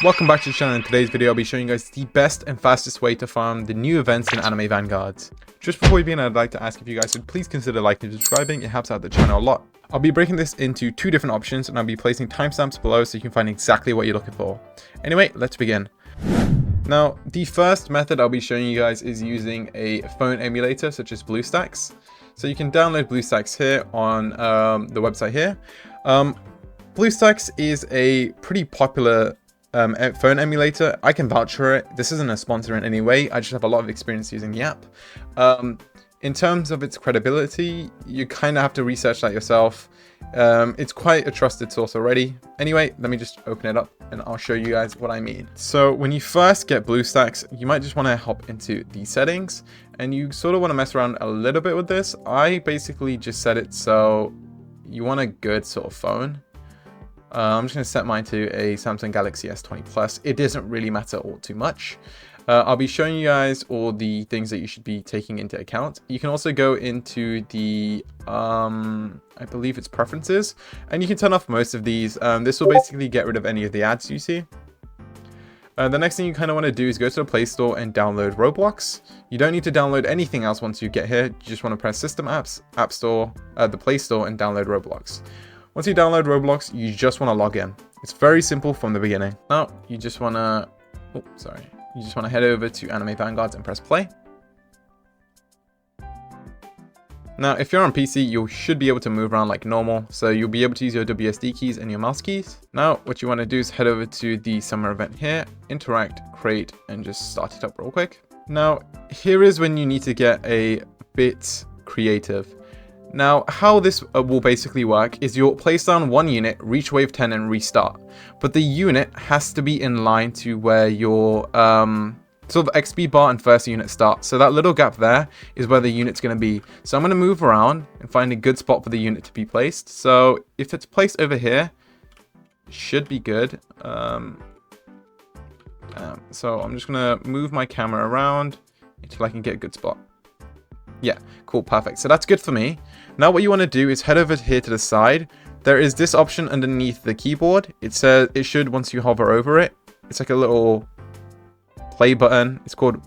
Welcome back to the channel. In today's video, I'll be showing you guys the best and fastest way to farm the new events in Anime Vanguards. Just before we begin, I'd like to ask if you guys would please consider liking and subscribing. It helps out the channel a lot. I'll be breaking this into two different options, and I'll be placing timestamps below so you can find exactly what you're looking for. Anyway, let's begin. Now, the first method I'll be showing you guys is using a phone emulator such as Bluestacks. So you can download Bluestacks here on the website here. Bluestacks is a pretty popular phone emulator. I can vouch for it. This isn't a sponsor in any way. I just have a lot of experience using the app. In terms of its credibility, you kind of have to research that yourself. It's quite a trusted source already. Anyway, let me just open it up and I'll show you guys what I mean. So when you first get Bluestacks, you might just want to hop into the settings and you sort of want to mess around a little bit with this. I basically just set it so you want a good sort of phone. I'm just going to set mine to a Samsung Galaxy S20 Plus. It doesn't really matter all too much. I'll be showing you guys all the things that you should be taking into account. You can also go into the, I believe it's preferences, and you can turn off most of these. This will basically get rid of any of the ads you see. The next thing you kind of want to do is go to the Play Store and download Roblox. You don't need to download anything else once you get here. You just want to press System Apps, App Store, the Play Store, and download Roblox. Once you download Roblox, you just want to log in. It's very simple from the beginning. Now, you just want to, you just want to head over to Anime Vanguards and press play. Now, if you're on PC, you should be able to move around like normal. So you'll be able to use your WSD keys and your mouse keys. Now, what you want to do is head over to the summer event here, interact, create, and just start it up real quick. Now, here is when you need to get a bit creative. Now, how this will basically work is you'll place down one unit, reach wave 10 and restart. But the unit has to be in line to where your sort of XP bar and first unit start. So that little gap there is where the unit's going to be. So I'm going to move around and find a good spot for the unit to be placed. So if it's placed over here, it should be good. So I'm just going to move my camera around until I can get a good spot. Yeah, cool, perfect. So that's good for me. Now what you want to do is head over here to the side. There is this option underneath the keyboard. It says it should, once you hover over it, it's like a little play button. It's called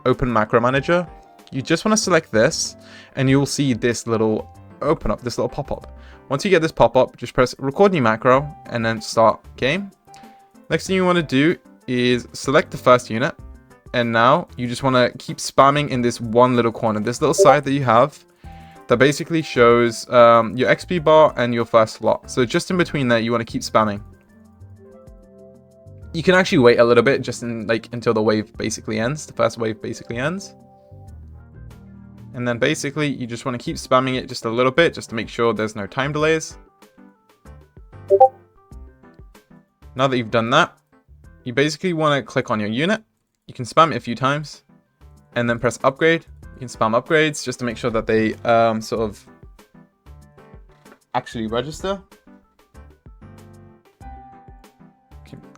Open Macro Manager. You just want to select this and you'll see this little open up, this little pop-up. Once you get this pop-up, just press record new macro and then start game. Next thing you want to do is select the first unit. And now you just want to keep spamming in this one little corner, this little side that you have that basically shows your XP bar and your first slot. So just in between there, you want to keep spamming. You can actually wait a little bit just until the wave basically ends. The first wave basically ends. And then basically you just want to keep spamming it just a little bit just to make sure there's no time delays. Now that you've done that, you basically want to click on your unit. You can spam it a few times and then press upgrade. You can spam upgrades just to make sure that they sort of actually register.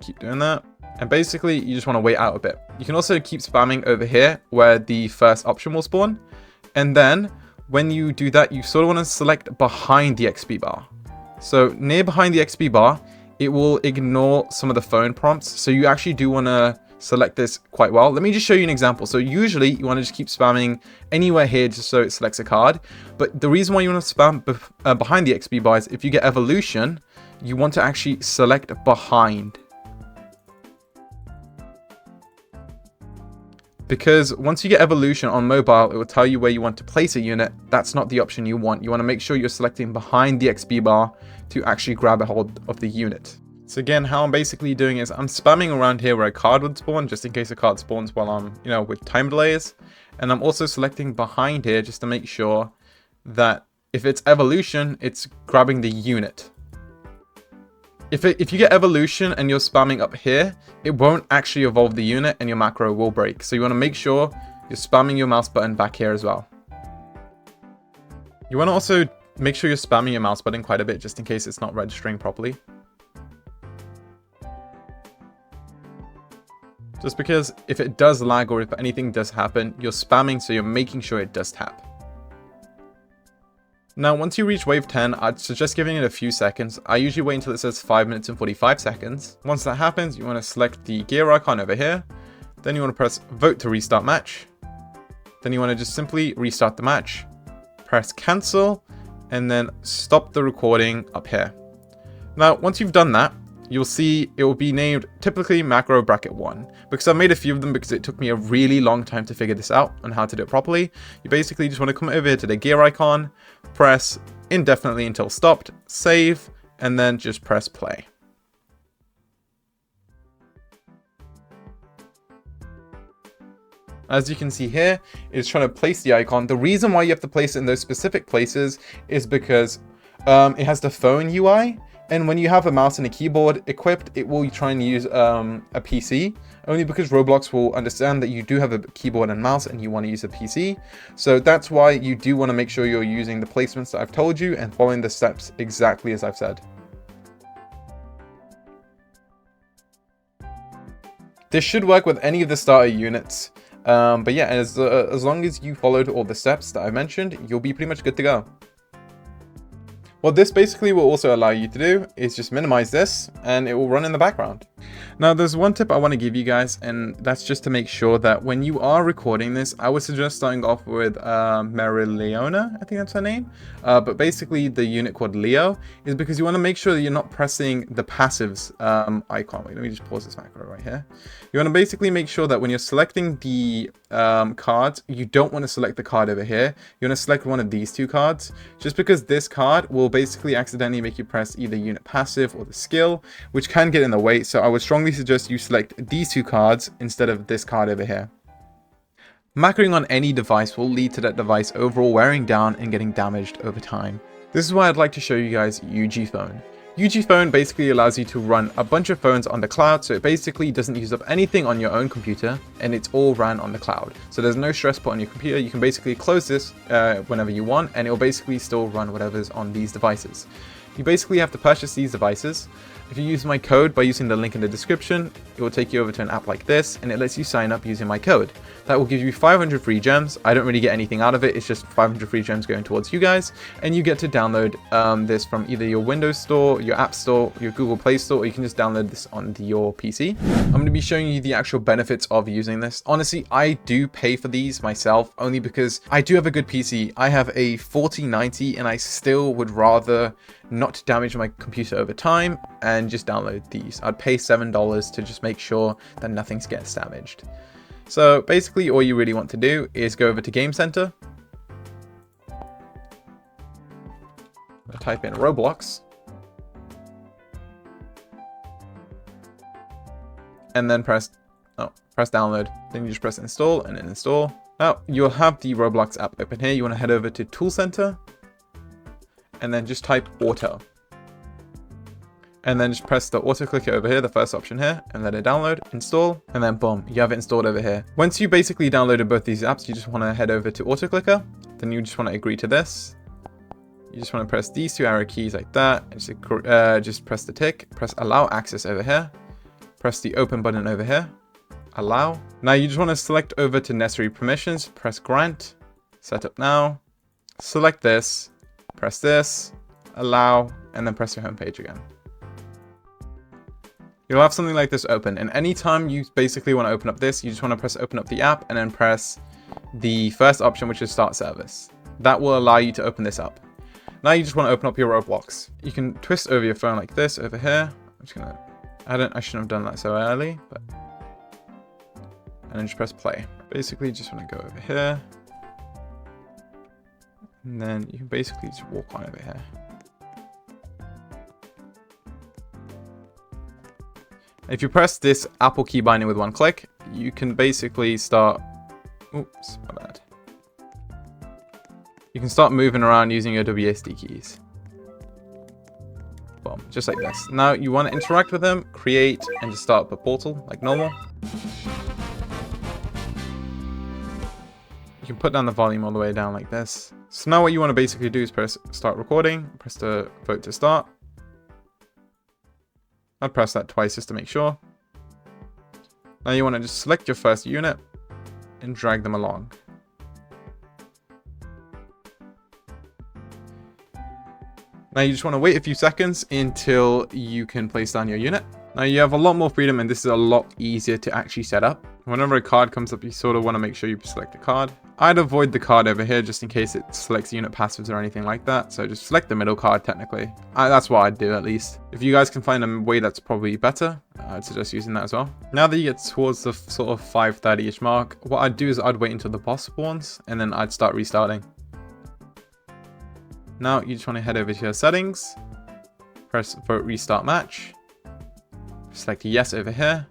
Keep doing that. And basically, you just want to wait out a bit. You can also keep spamming over here where the first option will spawn. And then when you do that, you sort of want to select behind the XP bar. So near behind the XP bar, it will ignore some of the phone prompts. So you actually do want to select this quite well. Let me just show you an example. So usually you want to just keep spamming anywhere here just so it selects a card. But the reason why you want to spam behind the XP bar is if you get evolution, you want to actually select behind. Because once you get evolution on mobile, it will tell you where you want to place a unit. That's not the option you want. You want to make sure you're selecting behind the XP bar to actually grab a hold of the unit. So again, how I'm basically doing is I'm spamming around here where a card would spawn, just in case a card spawns while I'm, with time delays. And I'm also selecting behind here just to make sure that if it's evolution, it's grabbing the unit. If you get evolution and you're spamming up here, it won't actually evolve the unit and your macro will break. So you want to make sure you're spamming your mouse button back here as well. You want to also make sure you're spamming your mouse button quite a bit just in case it's not registering properly. Just because if it does lag or if anything does happen, you're spamming, so you're making sure it does tap. Now, once you reach wave 10, I'd suggest giving it a few seconds. I usually wait until it says 5 minutes and 45 seconds. Once that happens, you want to select the gear icon over here. Then you want to press vote to restart match. Then you want to just simply restart the match. Press cancel, and then stop the recording up here. Now, once you've done that, you'll see it will be named typically macro bracket 1, because I've made a few of them because it took me a really long time to figure this out on how to do it properly. You basically just want to come over here to the gear icon, press indefinitely until stopped, save, and then just press play. As you can see here, it's trying to place the icon. The reason why you have to place it in those specific places is because it has the phone UI. And when you have a mouse and a keyboard equipped, it will try and use a PC, only because Roblox will understand that you do have a keyboard and mouse and you want to use a PC. So that's why you do want to make sure you're using the placements that I've told you and following the steps exactly as I've said. This should work with any of the starter units. But yeah, as long as you followed all the steps that I mentioned, you'll be pretty much good to go. What this basically will also allow you to do is just minimize this and it will run in the background. Now, there's one tip I want to give you guys, and that's just to make sure that when you are recording this, I would suggest starting off with Marileona, I think that's her name. But basically the unit called Leo is because you want to make sure that you're not pressing the passives icon. Wait, let me just pause this macro right here. You want to basically make sure that when you're selecting the cards, you don't want to select the card over here. You want to select one of these two cards, just because this card will basically accidentally make you press either unit passive or the skill, which can get in the way. So I would strongly suggest you select these two cards instead of this card over here. Macroing on any device will lead to that device overall wearing down and getting damaged over time. This is why I'd like to show you guys UgPhone. UgPhone basically allows you to run a bunch of phones on the cloud, so it basically doesn't use up anything on your own computer, and it's all ran on the cloud. So there's no stress put on your computer. You can basically close this whenever you want, and it will basically still run whatever's on these devices. You basically have to purchase these devices. If you use my code by using the link in the description, it will take you over to an app like this, and it lets you sign up using my code. That will give you 500 free gems. I don't really get anything out of it. It's just 500 free gems going towards you guys, and you get to download this from either your Windows Store, your App Store, your Google Play Store, or you can just download this on your PC. I'm going to be showing you the actual benefits of using this. Honestly, I do pay for these myself, only because I do have a good PC. I have a 4090, and I still would rather not damage my computer over time and just download these. I'd pay $7 to just make sure that nothing gets damaged. So basically all you really want to do is go over to Game Center, type in Roblox, and then press download. Then you just press install and then install. Now you'll have the Roblox app open here. You want to head over to Tool Center and then just type auto. And then just press the auto clicker over here, the first option here, and let it download, install, and then boom, you have it installed over here. Once you basically downloaded both these apps, you just want to head over to auto clicker. Then you just want to agree to this. You just want to press these two arrow keys like that, and just press the tick, press allow access over here, press the open button over here, allow. Now you just want to select over to necessary permissions, press grant, setup now, select this, press this, allow, and then press your home page again. You'll have something like this open, and anytime you basically want to open up this, you just want to press open up the app and then press the first option, which is start service. That will allow you to open this up. Now you just want to open up your Roblox. You can twist over your phone like this over here. I'm just gonna, I shouldn't have done that so early, but, and then just press play. Basically just want to go over here, and then you can basically just walk on over here. If you press this Apple key binding with one click, you can basically start, oops, my bad. You can start moving around using your WSD keys. Boom, just like this. Now you want to interact with them, create, and just start up a portal like normal. You can put down the volume all the way down like this. So now what you want to basically do is press start recording, press the vote to start. I'd press that twice just to make sure. Now you want to just select your first unit and drag them along. Now you just want to wait a few seconds until you can place down your unit. Now you have a lot more freedom and this is a lot easier to actually set up. Whenever a card comes up, you sort of want to make sure you select a card. I'd avoid the card over here just in case it selects unit passives or anything like that. So just select the middle card technically. That's what I'd do at least. If you guys can find a way that's probably better, I'd suggest using that as well. Now that you get towards the sort of 5:30-ish mark, what I'd do is I'd wait until the boss spawns and then I'd start restarting. Now you just want to head over to your settings, press vote restart match, select yes over here.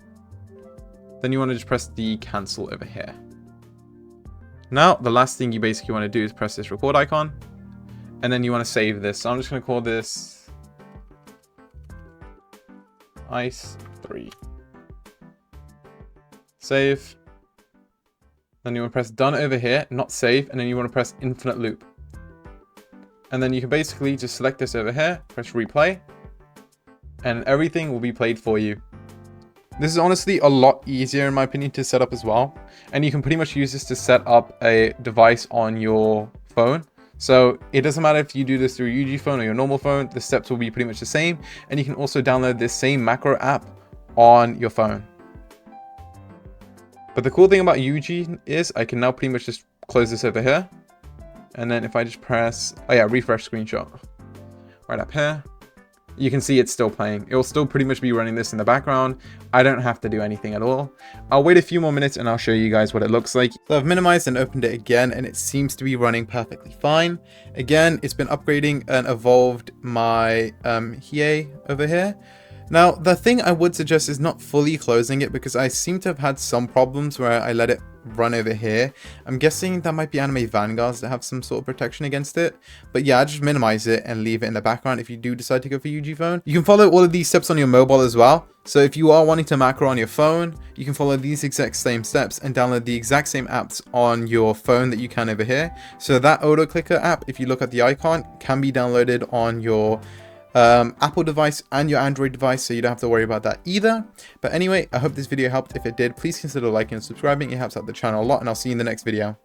Then you want to just press the cancel over here. Now, the last thing you basically want to do is press this record icon. And then you want to save this. So I'm just going to call this Ice 3. Save. Then you want to press done over here, not save. And then you want to press infinite loop. And then you can basically just select this over here, press replay. And everything will be played for you. This is honestly a lot easier in my opinion to set up as well. And you can pretty much use this to set up a device on your phone. So it doesn't matter if you do this through UgPhone or your normal phone, the steps will be pretty much the same. And you can also download this same macro app on your phone. But the cool thing about UG is I can now pretty much just close this over here. And then if I just press, oh yeah, refresh screenshot right up here. You can see it's still playing. It will still pretty much be running this in the background. I don't have to do anything at all. I'll wait a few more minutes and I'll show you guys what it looks like. So I've minimized and opened it again and it seems to be running perfectly fine. Again, it's been upgrading and evolved my Hiei over here. Now, the thing I would suggest is not fully closing it because I seem to have had some problems where I let it run over here. I'm guessing that might be Anime Vanguards that have some sort of protection against it. But yeah, just minimize it and leave it in the background if you do decide to go for UgPhone. You can follow all of these steps on your mobile as well. So if you are wanting to macro on your phone, you can follow these exact same steps and download the exact same apps on your phone that you can over here. So that auto clicker app, if you look at the icon, can be downloaded on your Apple device and your Android device, so you don't have to worry about that either. But anyway, I hope this video helped. If it did, please consider liking and subscribing. It helps out the channel a lot, and I'll see you in the next video.